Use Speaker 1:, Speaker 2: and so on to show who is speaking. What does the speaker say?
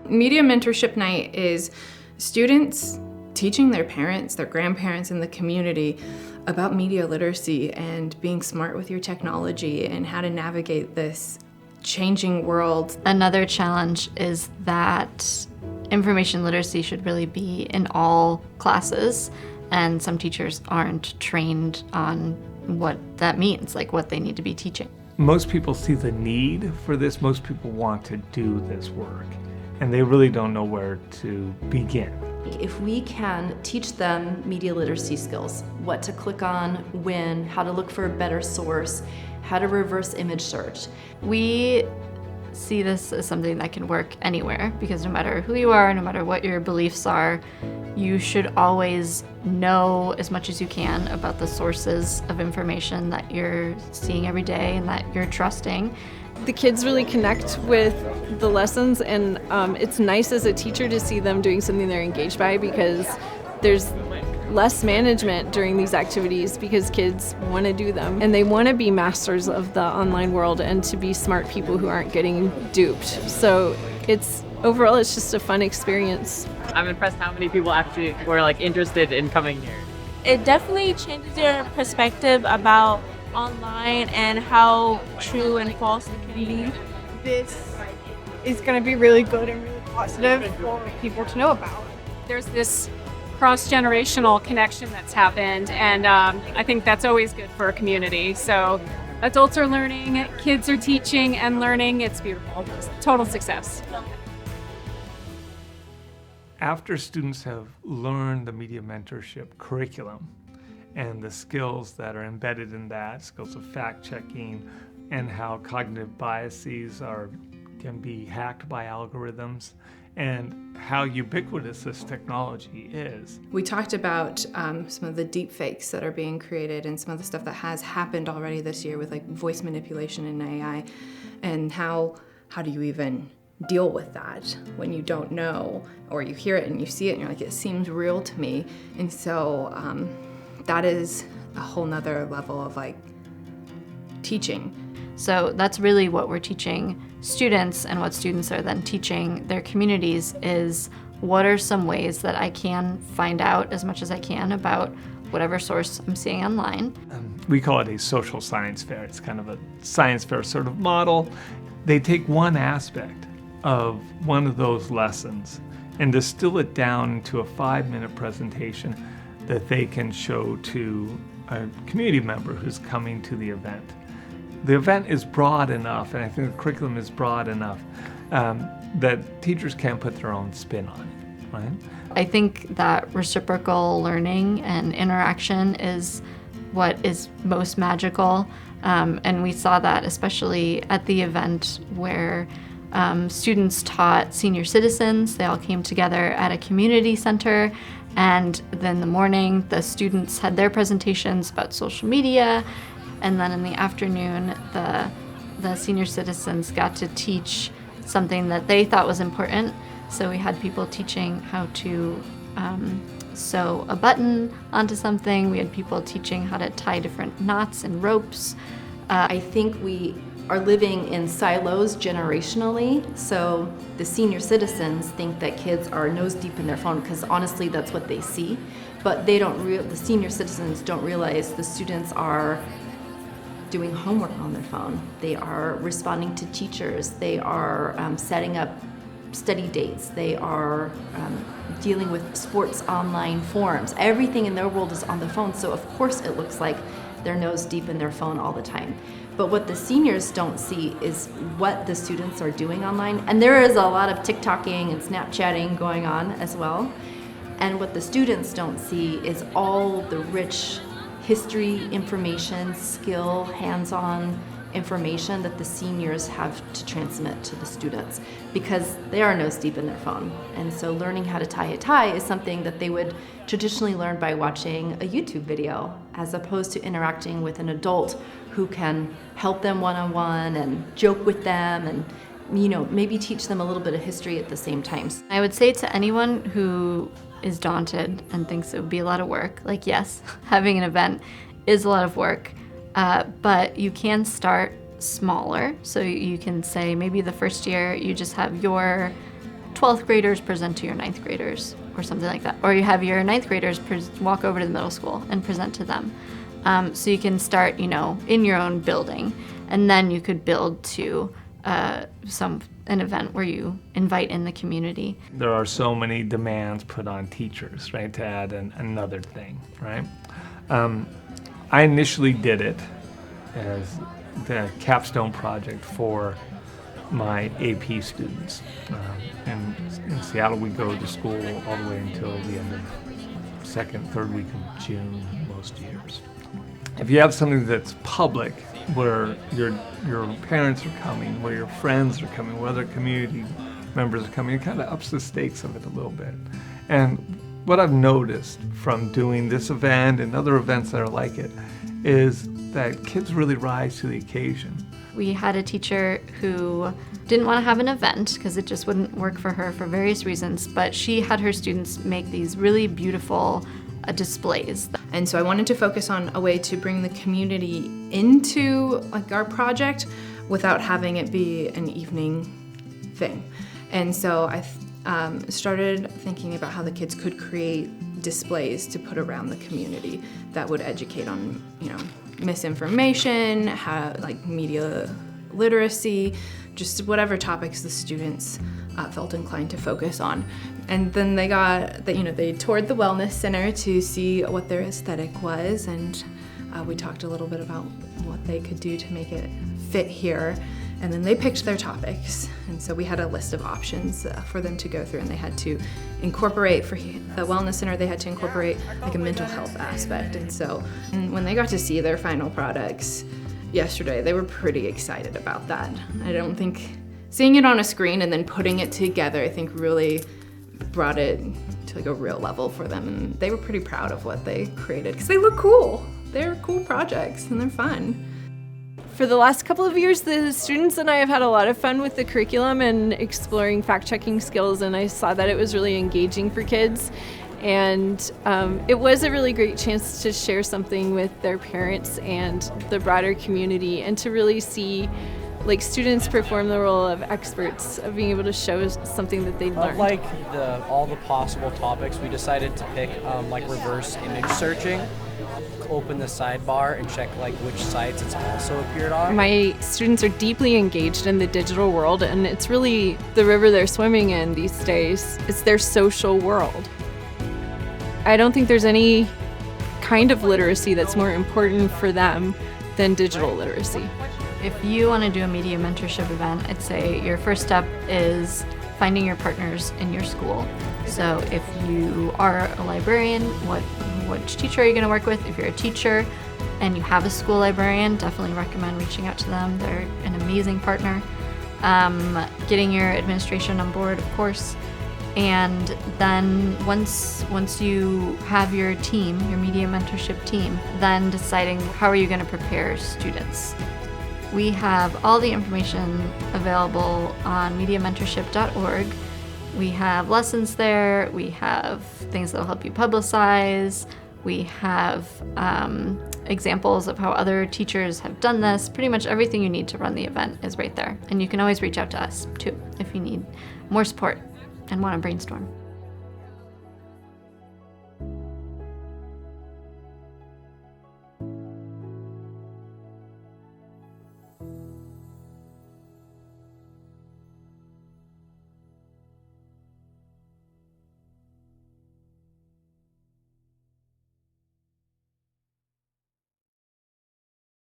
Speaker 1: Media Mentorship Night is students teaching their parents, their grandparents, and the community about media literacy and being smart with your technology and how to navigate this changing world.
Speaker 2: Another challenge is that information literacy should really be in all classes, and some teachers aren't trained on what that means, like what they need to be teaching.
Speaker 3: Most people see the need for this. Most people want to do this work, and they really don't know where to begin.
Speaker 4: If we can teach them media literacy skills, what to click on, when, how to look for a better source, how to reverse image search.
Speaker 2: We see this as something that can work anywhere, because no matter who you are, no matter what your beliefs are, you should always know as much as you can about the sources of information that you're seeing every day and that you're trusting.
Speaker 5: The kids really connect with the lessons, and it's nice as a teacher to see them doing something they're engaged by, because there's less management during these activities because kids want to do them and they want to be masters of the online world and to be smart people who aren't getting duped. So overall it's just a fun experience.
Speaker 6: I'm impressed how many people actually were interested in coming here.
Speaker 7: It definitely changes your perspective about online and how true and false it can be.
Speaker 8: This is going to be really good and really positive for people to know about.
Speaker 9: There's this cross-generational connection that's happened, and I think that's always good for a community. So adults are learning, kids are teaching and learning. It's beautiful. It's total success.
Speaker 3: After students have learned the media mentorship curriculum and the skills that are embedded in that, skills of fact-checking and how cognitive biases can be hacked by algorithms, and how ubiquitous this technology is.
Speaker 1: We talked about some of the deep fakes that are being created and some of the stuff that has happened already this year with voice manipulation and AI, and how do you even deal with that when you don't know, or you hear it and you see it and you're like, it seems real to me. And so that is a whole nother level of teaching.
Speaker 2: So that's really what we're teaching students, and what students are then teaching their communities is what are some ways that I can find out as much as I can about whatever source I'm seeing online.
Speaker 3: We call it a social science fair. It's kind of a science fair sort of model. They take one aspect of one of those lessons and distill it down into a 5-minute presentation that they can show to a community member who's coming to the event. The event is broad enough, and I think the curriculum is broad enough that teachers can put their own spin on it, right?
Speaker 2: I think that reciprocal learning and interaction is what is most magical, and we saw that especially at the event where students taught senior citizens. They all came together at a community center, and then in the morning the students had their presentations about social media, and then in the afternoon the senior citizens got to teach something that they thought was important. So we had people teaching how to sew a button onto something. We had people teaching how to tie different knots and ropes.
Speaker 4: I think we are living in silos generationally, so the senior citizens think that kids are nose deep in their phone because honestly that's what they see, but the senior citizens don't realize the students are doing homework on their phone. They are responding to teachers. They are setting up study dates. They are dealing with sports online forums. Everything in their world is on the phone, so of course it looks like they're nose deep in their phone all the time. But what the seniors don't see is what the students are doing online. And there is a lot of TikToking and Snapchatting going on as well. And what the students don't see is all the rich history, information, skill, hands-on information that the seniors have to transmit to the students, because they are nose deep in their phone. And so learning how to tie a tie is something that they would traditionally learn by watching a YouTube video, as opposed to interacting with an adult who can help them one-on-one and joke with them and maybe teach them a little bit of history at the same time.
Speaker 2: I would say to anyone who is daunted and thinks it would be a lot of work, yes, having an event is a lot of work, but you can start smaller. So you can say maybe the first year you just have your 12th graders present to your 9th graders or something like that. Or you have your 9th graders walk over to the middle school and present to them. So you can start, in your own building, and then you could build to an event where you invite in the community.
Speaker 3: There are so many demands put on teachers, right, to add another thing, right? I initially did it as the capstone project for my AP students. In Seattle, we go to school all the way until the end of second, third week of June most years. If you have something that's public, where your parents are coming, where your friends are coming, where other community members are coming, it kind of ups the stakes of it a little bit. And what I've noticed from doing this event and other events that are like it is that kids really rise to the occasion.
Speaker 2: We had a teacher who didn't want to have an event because it just wouldn't work for her for various reasons, but she had her students make these really beautiful displays.
Speaker 1: And so I wanted to focus on a way to bring the community into our project without having it be an evening thing. And so I started thinking about how the kids could create displays to put around the community that would educate on, misinformation, how media literacy, just whatever topics the students felt inclined to focus on. And then they toured the Wellness Center to see what their aesthetic was, and we talked a little bit about what they could do to make it fit here. And then they picked their topics, and so we had a list of options for them to go through, and they had to incorporate, for the Wellness Center, they had to incorporate a mental health aspect. And when they got to see their final products yesterday, they were pretty excited about that. I don't think seeing it on a screen and then putting it together, I think really brought it to a real level for them, and they were pretty proud of what they created because they look cool. They're cool projects and they're fun.
Speaker 5: For the last couple of years, the students and I have had a lot of fun with the curriculum and exploring fact-checking skills, and I saw that it was really engaging for kids. And it was a really great chance to share something with their parents and the broader community, and to really see students perform the role of experts, of being able to show something that they learned.
Speaker 10: All the possible topics, we decided to pick reverse image searching, open the sidebar and check which sites it's also appeared on.
Speaker 5: My students are deeply engaged in the digital world, and it's really the river they're swimming in these days. It's their social world. I don't think there's any kind of literacy that's more important for them than digital literacy.
Speaker 2: If you want to do a media mentorship event, I'd say your first step is finding your partners in your school. So if you are a librarian, which teacher are you going to work with? If you're a teacher and you have a school librarian, definitely recommend reaching out to them. They're an amazing partner. Getting your administration on board, of course. And then once you have your team, your media mentorship team, then deciding how are you going to prepare students. We have all the information available on mediamentorship.org. We have lessons there, we have things that will help you publicize, we have examples of how other teachers have done this. Pretty much everything you need to run the event is right there. And you can always reach out to us too if you need more support and want to brainstorm.